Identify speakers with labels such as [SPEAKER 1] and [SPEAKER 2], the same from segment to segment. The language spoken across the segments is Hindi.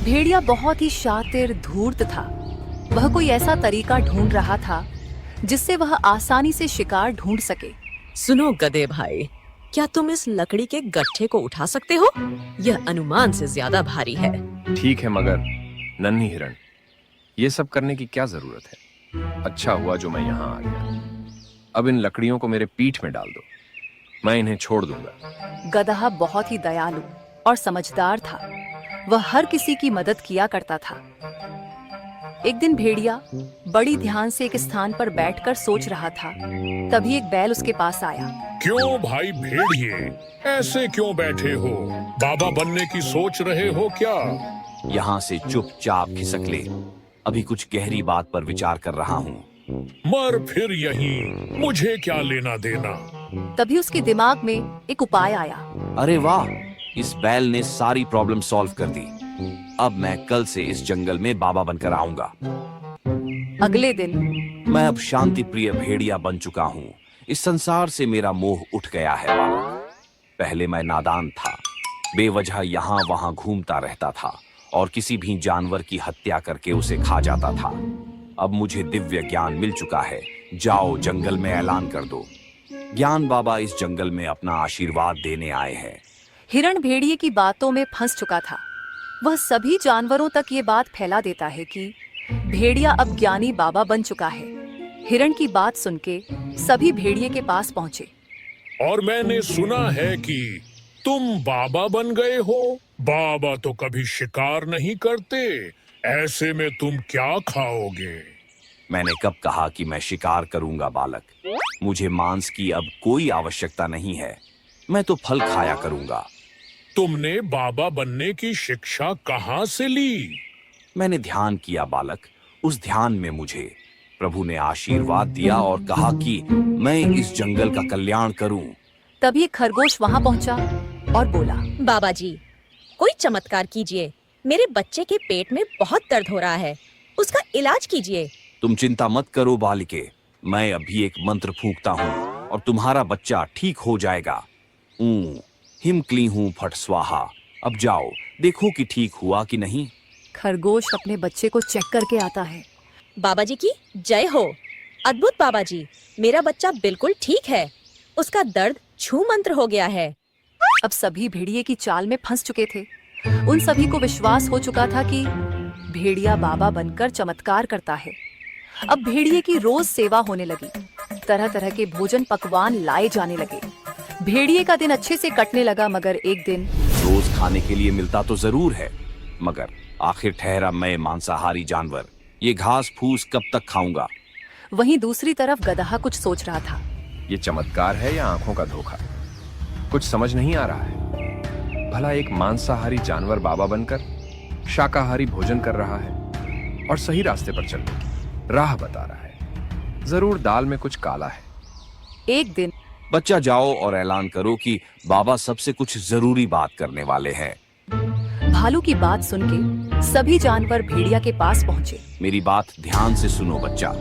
[SPEAKER 1] भेड़िया बहुत ही शातिर धूर्त था। वह कोई ऐसा तरीका ढूंढ रहा था जिससे वह आसानी से शिकार ढूंढ सके।
[SPEAKER 2] सुनो गधे भाई, क्या तुम इस लकड़ी के गट्ठे को उठा सकते हो? यह अनुमान से ज्यादा भारी है।
[SPEAKER 3] ठीक है मगर नन्ही हिरण, ये सब करने की क्या जरूरत है? अच्छा हुआ जो मैं यहाँ आ गया। अब इन लकड़ियों को मेरे पीठ में डाल दो, मैं इन्हें छोड़ दूंगा।
[SPEAKER 1] गदहा बहुत ही दयालु और समझदार था। वह हर किसी की मदद किया करता था। एक दिन भेड़िया बड़ी ध्यान से एक स्थान पर बैठकर सोच रहा था। तभी एक बैल उसके पास आया।
[SPEAKER 4] क्यों भाई भेड़िए, ऐसे क्यों बैठे हो? बाबा बनने की सोच रहे हो क्या?
[SPEAKER 5] यहाँ से चुपचाप खिसक ले, अभी कुछ गहरी बात पर विचार कर रहा हूँ।
[SPEAKER 4] मर फिर यहीं, मुझे क्या लेना देना।
[SPEAKER 1] तभी उसके दिमाग में एक उपाय आया।
[SPEAKER 5] अरे वाह, इस बैल ने सारी प्रॉब्लम सॉल्व कर दी। अब मैं कल से इस जंगल में बाबा बनकर आऊंगा।
[SPEAKER 1] अगले दिन
[SPEAKER 5] मैं अब शांति प्रिय भेड़िया बन चुका हूँ। इस संसार से मेरा मोह उठ गया है बालक। पहले मैं नादान था, बेवजह यहाँ वहाँ घूमता रहता था और किसी भी जानवर की हत्या करके उसे खा जाता था। अब मुझे दिव्य ज्ञान मिल चुका है। जाओ जंगल में ऐलान कर दो, ज्ञान बाबा इस जंगल में अपना आशीर्वाद देने आए हैं।
[SPEAKER 1] हिरण भेड़िए की बातों में फंस चुका था। वह सभी जानवरों तक ये बात फैला देता है कि भेड़िया अब ज्ञानी बाबा बन चुका है। हिरण की बात सुन के सभी भेड़िए के पास पहुंचे।
[SPEAKER 4] और मैंने सुना है कि तुम बाबा बन गए हो। बाबा तो कभी शिकार नहीं करते, ऐसे में तुम क्या खाओगे?
[SPEAKER 5] मैंने कब कहा कि मैं शिकार करूंगा बालक? मुझे मांस की अब कोई आवश्यकता नहीं है। मैं तो फल खाया करूंगा।
[SPEAKER 4] तुमने बाबा बनने की शिक्षा कहाँ से ली?
[SPEAKER 5] मैंने ध्यान किया बालक। उस ध्यान में मुझे प्रभु ने आशीर्वाद दिया और कहा कि मैं इस जंगल का कल्याण करूं।
[SPEAKER 1] तभी एक खरगोश वहां पहुंचा और बोला,
[SPEAKER 2] बाबा जी, कोई चमत्कार कीजिए। मेरे बच्चे के पेट में बहुत दर्द हो रहा है, उसका इलाज कीजिए।
[SPEAKER 5] तुम चिंता मत करो बालिके, मैं अभी एक मंत्र फूंकता हूँ और तुम्हारा बच्चा ठीक हो जाएगा। हिम क्ली हूँ फट स्वाहा। अब जाओ देखो कि ठीक हुआ कि नहीं।
[SPEAKER 1] खरगोश अपने बच्चे को चेक करके आता है।
[SPEAKER 2] बाबा जी की जय हो। अद्भुत बाबा जी, मेरा बच्चा बिल्कुल ठीक है। उसका दर्द छू मंत्र हो गया है।
[SPEAKER 1] अब सभी भेड़िए की चाल में फंस चुके थे। उन सभी को विश्वास हो चुका था कि भेड़िया बाबा बनकर चमत्कार करता है। अब भेड़िए की रोज सेवा होने लगी। तरह तरह के भोजन पकवान लाए जाने लगे। भेड़िए का दिन अच्छे से कटने लगा। मगर एक दिन
[SPEAKER 5] रोज खाने के लिए मिलता तो जरूर है, मगर आखिर ठहरा मैं मांसाहारी जानवर, ये घास फूस कब तक खाऊंगा?
[SPEAKER 1] वहीं दूसरी तरफ गदहा कुछ सोच रहा था।
[SPEAKER 3] ये चमत्कार है या आंखों का धोखा? कुछ समझ नहीं आ रहा है। भला एक मांसाहारी जानवर बाबा बनकर शाकाहारी भोजन कर रहा है और सही रास्ते पर चलने की राह बता रहा है। जरूर दाल में कुछ काला है।
[SPEAKER 1] एक दिन
[SPEAKER 5] बच्चा जाओ और ऐलान करो कि बाबा सबसे कुछ जरूरी बात करने वाले हैं।
[SPEAKER 1] भालू की बात सुन के सभी जानवर भेड़िया के पास पहुंचे।
[SPEAKER 5] मेरी बात ध्यान से सुनो बच्चा।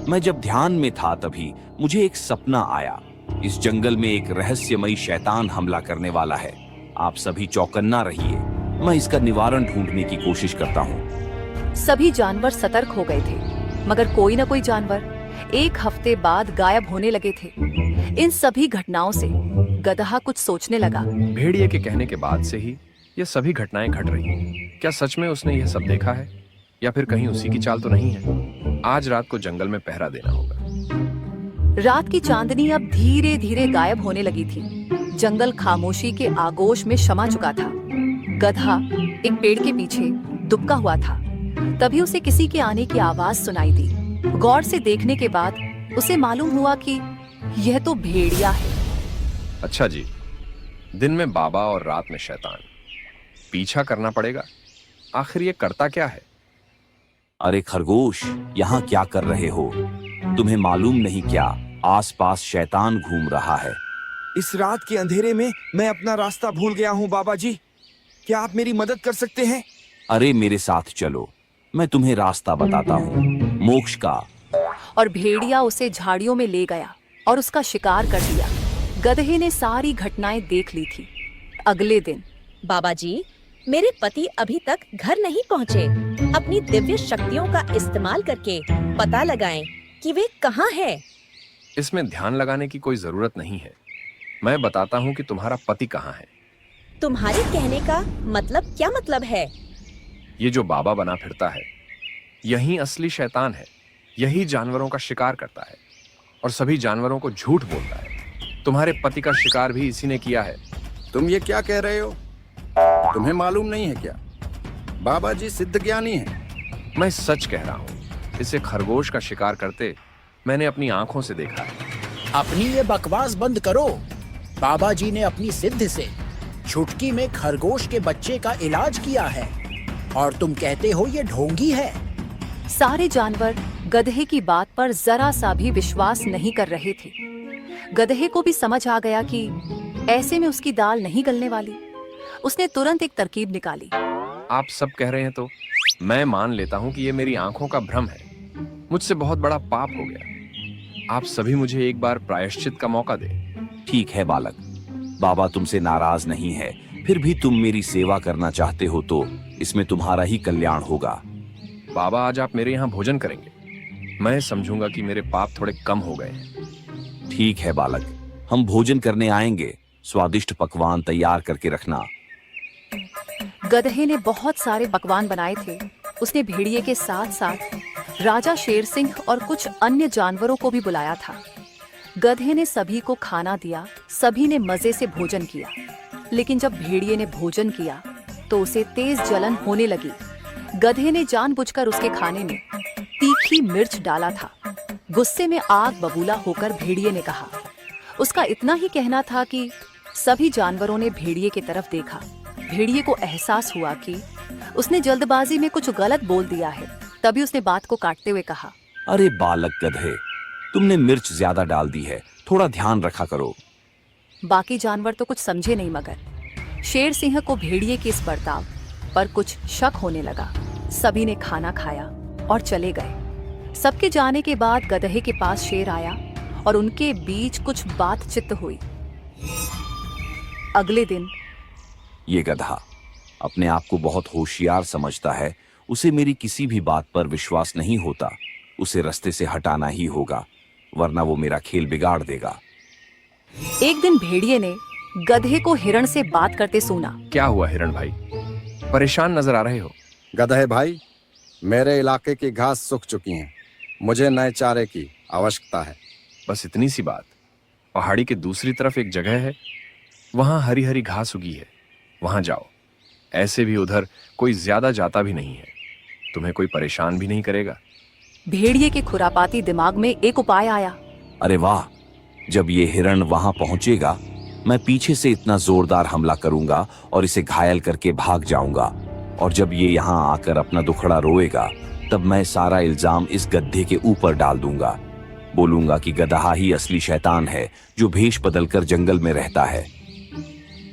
[SPEAKER 5] मैं जब ध्यान में था तभी मुझे एक सपना आया। इस जंगल में एक रहस्यमयी शैतान हमला करने वाला है। आप सभी चौकन्ना रहिए, मैं इसका निवारण ढूंढने की कोशिश करता हूँ।
[SPEAKER 1] सभी जानवर सतर्क हो गए थे, मगर कोई न कोई जानवर एक हफ्ते बाद गायब होने लगे थे। इन सभी घटनाओं से गदहा कुछ सोचने लगा।
[SPEAKER 3] भेड़िए के कहने के बाद से ही ये सभी घटनाएं घट रही हैं। क्या सच में उसने यह सब देखा है या फिर कहीं उसी की चाल तो नहीं है? आज रात को जंगल में पहरा देना होगा।
[SPEAKER 1] रात की चांदनी अब धीरे धीरे गायब होने लगी थी। जंगल खामोशी के आगोश में शमा चुका था। गधा एक पेड़ के पीछे दुबका हुआ था। तभी उसे किसी के आने की आवाज सुनाई दी। गौर से देखने के बाद उसे मालूम हुआ कि यह तो भेड़िया है।
[SPEAKER 3] अच्छा जी, दिन में बाबा और रात में शैतान। पीछा करना पड़ेगा। आखिर ये करता क्या है?
[SPEAKER 5] अरे खरगोश, यहाँ क्या कर रहे हो? तुम्हें मालूम नहीं क्या आसपास शैतान घूम रहा है?
[SPEAKER 6] इस रात के अंधेरे में मैं अपना रास्ता भूल गया हूँ बाबा जी। क्या आप मेरी मदद कर सकते हैं?
[SPEAKER 5] अरे मेरे साथ चलो, मैं तुम्हें रास्ता बताता हूँ, मोक्ष का।
[SPEAKER 1] और भेड़िया उसे झाड़ियों में ले गया और उसका शिकार कर दिया। गधे ने सारी घटनाएं देख ली थी। अगले दिन
[SPEAKER 2] बाबा जी, मेरे पति अभी तक घर नहीं पहुँचे। अपनी दिव्य शक्तियों का इस्तेमाल करके पता लगाएं कि वे कहाँ हैं।
[SPEAKER 3] इसमें ध्यान लगाने की कोई जरूरत नहीं है। मैं बताता हूँ कि तुम्हारा पति कहाँ है।
[SPEAKER 2] तुम्हारे कहने का मतलब क्या मतलब है?
[SPEAKER 3] ये जो बाबा बना फिरता है, यही असली शैतान है। यही जानवरों का शिकार करता है और सभी जानवरों को झूठ बोलता है। तुम्हारे पति का शिकार भी इसी ने किया है।
[SPEAKER 7] तुम ये क्या कह रहे हो? तुम्हें मालूम नहीं है क्या? बाबा जी सिद्ध ज्ञानी हैं।
[SPEAKER 3] मैं सच कह रहा हूँ। इसे खरगोश का शिकार करते मैंने अपनी आंखों से देखा है।
[SPEAKER 8] अपनी ये बकवास बंद करो। बाबा जी ने अपनी सिद्ध से चुटकी में खरगोश के बच्चे का इलाज किया है और तुम कहते हो ये ढोंगी है।
[SPEAKER 1] सारे जानवर गधे की बात पर जरा सा भी विश्वास नहीं कर रहे थे। गधे को भी समझ आ गया कि ऐसे में उसकी दाल नहीं गलने वाली। उसने तुरंत एक तरकीब निकाली।
[SPEAKER 3] आप सब कह रहे हैं तो मैं मान लेता हूँ कि ये मेरी आंखों का भ्रम है। मुझसे बहुत बड़ा पाप हो गया। आप सभी मुझे एक बार प्रायश्चित का मौका दें।
[SPEAKER 5] ठीक है बालक, बाबा तुमसे नाराज नहीं है। फिर भी तुम मेरी सेवा करना चाहते हो तो इसमें तुम्हारा ही कल्याण होगा।
[SPEAKER 3] बाबा, आज आप मेरे यहाँ भोजन करेंगे। मैं समझूंगा कि मेरे पाप थोड़े कम हो गए हैं।
[SPEAKER 5] ठीक है बालक, हम भोजन करने आएंगे। स्वादिष्ट पकवान तैयार करके रखना।
[SPEAKER 1] गधे ने बहुत सारे पकवान बनाए थे। उसने भेड़िए के साथ साथ राजा शेर सिंह और कुछ अन्य जानवरों को भी बुलाया था। गधे ने सभी को खाना दिया। सभी ने मजे से भोजन किया। लेकिन जब भेड़िए ने भोजन किया तो उसे तेज जलन होने लगी। गधे ने जानबूझकर उसके खाने में तीखी मिर्च डाला था। गुस्से में आग बबूला होकर भेड़िए ने कहा। उसका इतना ही कहना था कि सभी जानवरों ने भेड़िए की तरफ देखा। भेड़िए को एहसास हुआ कि उसने जल्दबाजी में कुछ गलत बोल दिया है। तभी उसने बात को काटते हुए कहा,
[SPEAKER 5] अरे बालक गधे, तुमने मिर्च ज्यादा डाल दी है। थोड़ा ध्यान रखा करो।
[SPEAKER 1] बाकी जानवर तो कुछ समझे नहीं, मगर शेर सिंह को भेड़िए के इस बर्ताव पर कुछ शक होने लगा। सभी ने खाना खाया और चले गए। सबके जाने के बाद गधे के पास शेर आया और उनके बीच कुछ बातचीत हुई। अगले दिन
[SPEAKER 5] ये गधा अपने आप को बहुत होशियार समझता है। उसे मेरी किसी भी बात पर विश्वास नहीं होता। उसे रास्ते से हटाना ही होगा, वरना वो मेरा खेल बिगाड़ देगा।
[SPEAKER 1] एक दिन भेड़िए ने गधे को हिरण से बात करते सुना।
[SPEAKER 3] क्या हुआ हिरण भाई, परेशान नजर आ रहे हो?
[SPEAKER 7] गधे भाई, मेरे इलाके की घास सूख चुकी है। मुझे नए चारे की आवश्यकता है।
[SPEAKER 3] बस इतनी सी बात। पहाड़ी के दूसरी तरफ एक जगह है, वहां हरी हरी घास उगी है। वहां जाओ। ऐसे भी उधर कोई ज्यादा जाता भी नहीं है। तुम्हें कोई परेशान भी नहीं करेगा।
[SPEAKER 1] भेड़िए के खुरापाती दिमाग में एक उपाय आया।
[SPEAKER 5] अरे वाह, जब ये हिरण वहां पहुंचेगा, मैं पीछे से इतना जोरदार हमला करूंगा और इसे घायल करके भाग जाऊंगा। और जब ये यहाँ आकर अपना दुखड़ा रोएगा, तब मैं सारा इल्जाम इस गधे के ऊपर डाल दूंगा। बोलूंगा कि गधा ही असली शैतान है जो भेष बदलकर जंगल में रहता है।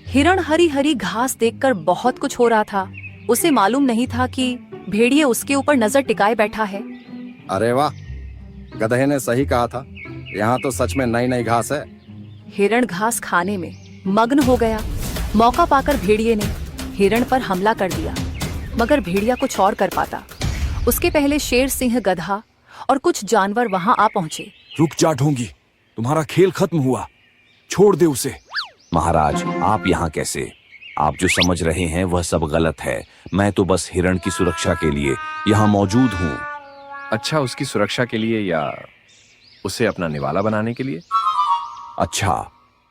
[SPEAKER 1] हिरण हरी हरी घास देखकर बहुत कुछ हो रहा था। उसे मालूम नहीं था कि भेड़िए उसके ऊपर नजर टिकाए बैठा है।
[SPEAKER 7] अरे वाह, गधे ने सही कहा था। यहाँ तो सच में नई नई घास है।
[SPEAKER 1] हिरण घास खाने में मग्न हो गया। मौका पाकर भेड़िए ने हिरण पर हमला कर दिया, मगर भेड़िया कुछ और कर पाता। उसके पहले शेर सिंह, गधा और कुछ जानवर वहां आ पहुंचे।
[SPEAKER 6] रुक जा ढोंगी, तुम्हारा खेल खत्म हुआ। छोड़ दे उसे।
[SPEAKER 5] महाराज, आप यहाँ कैसे? आप जो समझ रहे हैं वह सब गलत है। मैं तो बस हिरण की सुरक्षा के लिए यहाँ मौजूद हूँ।
[SPEAKER 3] अच्छा, उसकी सुरक्षा के लिए या उसे अपना निवाला बनाने के लिए?
[SPEAKER 5] अच्छा,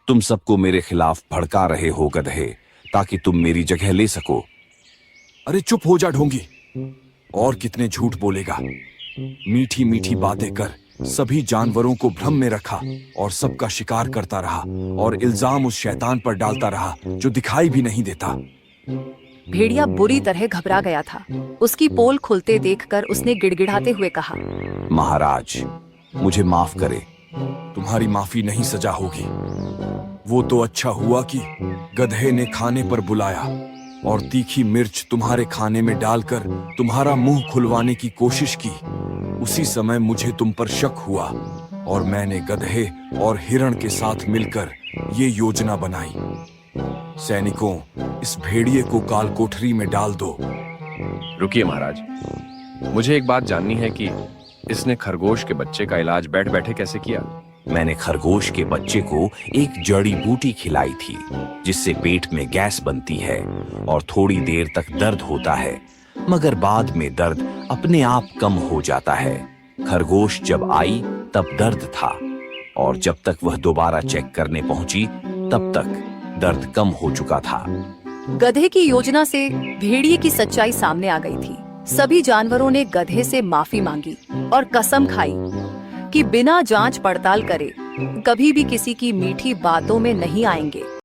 [SPEAKER 5] तुम सबको मेरे खिलाफ भड़का रहे हो गधे, ताकि तुम मेरी जगह ले सको।
[SPEAKER 6] अरे चुप हो जा ढोंगी। और कितने झूठ बोलेगा। मीठी मीठी बातें कर सभी जानवरों को भ्रम में रखा और सबका शिकार करता रहा और इल्जाम उस शैतान पर डालता रहा जो दिखाई भी नहीं देता।
[SPEAKER 1] भेड़िया बुरी तरह घबरा गया था। उसकी पोल खुलते देखकर उसने गिड़गिड़ाते हुए कहा,
[SPEAKER 5] महाराज, मुझे माफ करे।
[SPEAKER 6] तुम्हारी माफी नहीं सजा होगी। वो तो अच्छा हुआ कि गधे ने खाने पर बुलाया और तीखी मिर्च तुम्हारे खाने में डालकर तुम्हारा मुंह खुलवाने की कोशिश की। उसी समय मुझे तुम पर शक हुआ और मैंने गधे और हिरण के साथ मिलकर ये योजना बनाई। सैनिकों, इस भेड़िए को काल कोठरी में डाल दो।
[SPEAKER 3] रुकिए महाराज, मुझे एक बात जाननी है कि इसने खरगोश के बच्चे का इलाज बैठ बैठे कैसे किया?
[SPEAKER 5] मैंने खरगोश के बच्चे को एक जड़ी बूटी खिलाई थी जिससे पेट में गैस बनती है और थोड़ी देर तक दर्द होता है, मगर बाद में दर्द अपने आप कम हो जाता है। खरगोश जब आई तब दर्द था और जब तक वह दोबारा चेक करने पहुंची तब तक दर्द कम हो चुका था।
[SPEAKER 1] गधे की योजना से भेड़िए की सच्चाई सामने आ गई थी। सभी जानवरों ने गधे से माफी मांगी और कसम खाई कि बिना जांच पड़ताल करे कभी भी किसी की मीठी बातों में नहीं आएंगे।